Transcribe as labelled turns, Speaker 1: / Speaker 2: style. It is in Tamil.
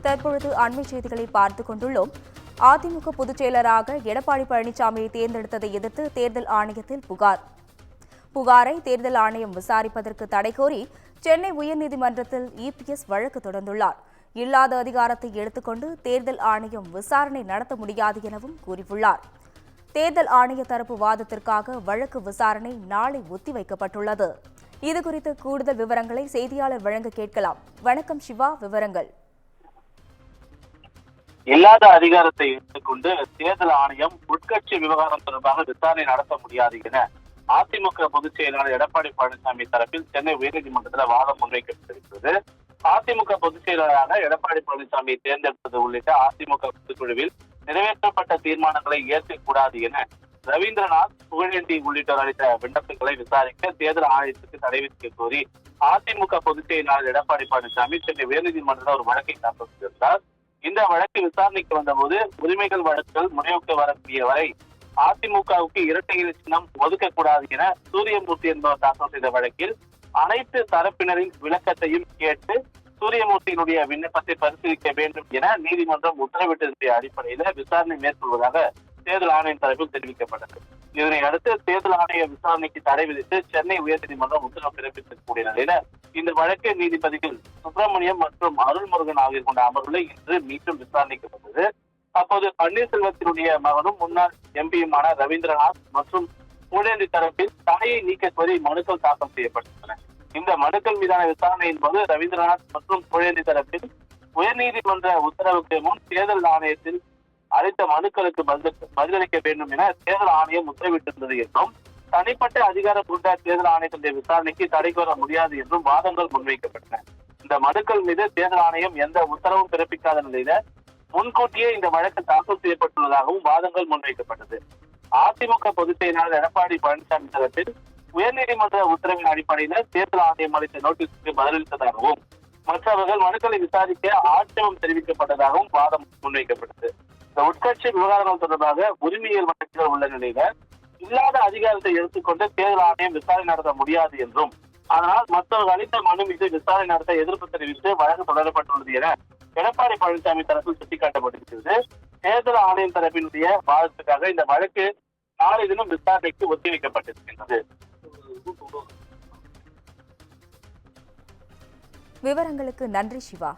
Speaker 1: தற்பொழுது அண்மை செய்திகளை பார்த்துக் கொண்டுள்ளோம். அதிமுக பொதுச் செயலராக எடப்பாடி பழனிசாமியை தேர்ந்தெடுத்ததை எதிர்த்து தேர்தல் ஆணையத்தில் புகாரை தேர்தல் ஆணையம் விசாரிப்பதற்கு தடை கோரி சென்னை உயர்நீதிமன்றத்தில் இபிஎஸ் வழக்கு தொடர்ந்துள்ளார். இல்லாத அதிகாரத்தை எடுத்துக்கொண்டு தேர்தல் ஆணையம் விசாரணை நடத்த முடியாது எனவும் கூறியுள்ளார். தேர்தல் ஆணைய தரப்பு வாதத்திற்காக வழக்கு விசாரணை நாளை ஒத்திவைக்கப்பட்டுள்ளது. இதுகுறித்து கூடுதல் விவரங்களை செய்தியாளர் வழங்க கேட்கலாம். வணக்கம் சிவா, விவரங்கள்.
Speaker 2: இல்லாத அதிகாரத்தை எடுத்துக்கொண்டு தேர்தல் ஆணையம் உட்கட்சி விவகாரம் தொடர்பாக விசாரணை நடத்த முடியாது என அதிமுக பொதுச் செயலாளர் எடப்பாடி பழனிசாமி தரப்பில் சென்னை உயர்நீதிமன்றத்தில் வாதம் முன்வைக்கப்பட்டிருக்கிறது. அதிமுக பொதுச் செயலாளராக எடப்பாடி பழனிசாமியை தேர்ந்தெடுப்பது உள்ளிட்ட அதிமுக பொதுக்குழுவில் நிறைவேற்றப்பட்ட தீர்மானங்களை ஏற்கக்கூடாது என ரவீந்திரநாத், புகழேந்தி உள்ளிட்டோர் அளித்த விண்ணப்பங்களை விசாரிக்க தேர்தல் ஆணையத்துக்கு தடை விதிக்க கோரி அதிமுக பொதுச் செயலாளர் எடப்பாடி பழனிசாமி சென்னை உயர்நீதிமன்றத்தில் ஒரு வழக்கை தாக்கல் செய்திருந்தார். இந்த வழக்கு விசாரணைக்கு வந்தபோது உரிமைகள் வழக்குகள் முடிவுக்கு வரக்கூடிய வரை அதிமுகவுக்கு இரட்டை இலை சின்னம் ஒதுக்கக்கூடாது என சூரியமூர்த்தி என்பவர் தாக்கல் செய்த வழக்கில் அனைத்து தரப்பினரின் விளக்கத்தையும் கேட்டு சூரியமூர்த்தியினுடைய விண்ணப்பத்தை பரிசீலிக்க வேண்டும் என நீதிமன்றம் உத்தரவிட்டதனுடைய அடிப்படையில் விசாரணை மேற்கொள்வதாக தேர்தல் ஆணையம் தரப்பில் தெரிவிக்கப்பட்டது. இதனை அடுத்து தேர்தல் ஆணைய விசாரணைக்கு தடை விதித்து சென்னை உயர்நீதிமன்றம் உத்தரவு பிறப்பிக்கக்கூடிய நிலையில இந்த வழக்கு நீதிபதிகள் சுப்பிரமணியம் மற்றும் அருள்முருகன் ஆகியோர் கொண்ட அமர்வுல இன்று மீண்டும் விசாரணைக்கு வந்தது. அப்போது பன்னீர்செல்வத்தினுடைய மகனும் முன்னாள் எம்பியுமான ரவீந்திரநாத் மற்றும் புகழேந்தி தரப்பில் தடையை நீக்க கோரி மனுக்கள் தாக்கல் செய்யப்பட்டுள்ளன. இந்த மனுக்கள் மீதான விசாரணையின் போது ரவீந்திரநாத் மற்றும் புகழேந்தி தரப்பில் உயர்நீதிமன்ற உத்தரவுக்கு முன் தேர்தல் ஆணையத்தில் அளித்த மனுக்களுக்கு பதிலளிக்க வேண்டும் என தேர்தல் ஆணையம் உத்தரவிட்டிருந்தது என்றும் தனிப்பட்ட அதிகாரம் கொண்ட தேர்தல் ஆணையத்தினுடைய விசாரணைக்கு தடை கோர முடியாது என்றும் வாதங்கள் முன்வைக்கப்பட்டன. இந்த மனுக்கள் மீது தேர்தல் ஆணையம் எந்த உத்தரவும் பிறப்பிக்காத நிலையில முன்கூட்டியே இந்த வழக்கு தாக்கல் செய்யப்பட்டுள்ளதாகவும் வாதங்கள் முன்வைக்கப்பட்டது. அதிமுக பொதுச் செயலாளர் எடப்பாடி பழனிசாமி தரப்பில் உயர்நீதிமன்ற உத்தரவின் அடிப்படையில் தேர்தல் ஆணையம் அளித்த நோட்டீஸுக்கு பதிலளித்ததாகவும் மற்றவர்கள் மனுக்களை விசாரிக்க ஆட்சேபம் தெரிவிக்கப்பட்டதாகவும் வாதம் முன்வைக்கப்பட்டது. இந்த உட்கட்சி விவகாரங்கள் தொடர்பாக உரிமையியல் வழக்குகள் உள்ள நிலையில இல்லாத அதிகாரத்தை எடுத்துக்கொண்டு தேர்தல் ஆணையம் விசாரணை நடத்த முடியாது என்றும் அதனால் மற்றவர்கள் அளித்த மனு மீது விசாரணை நடத்த எதிர்ப்பு தெரிவித்து வழக்கு தொடரப்பட்டுள்ளது என எடப்பாடி பழனிசாமி தரப்பில் சுட்டிக்காட்டப்பட்டிருக்கிறது. தேர்தல் ஆணையம் தரப்பினுடைய வாதத்துக்காக இந்த வழக்கு நாளை தினம் விசாரணைக்கு ஒத்திவைக்கப்பட்டிருக்கின்றது.
Speaker 1: விவரங்களுக்கு நன்றி சிவா.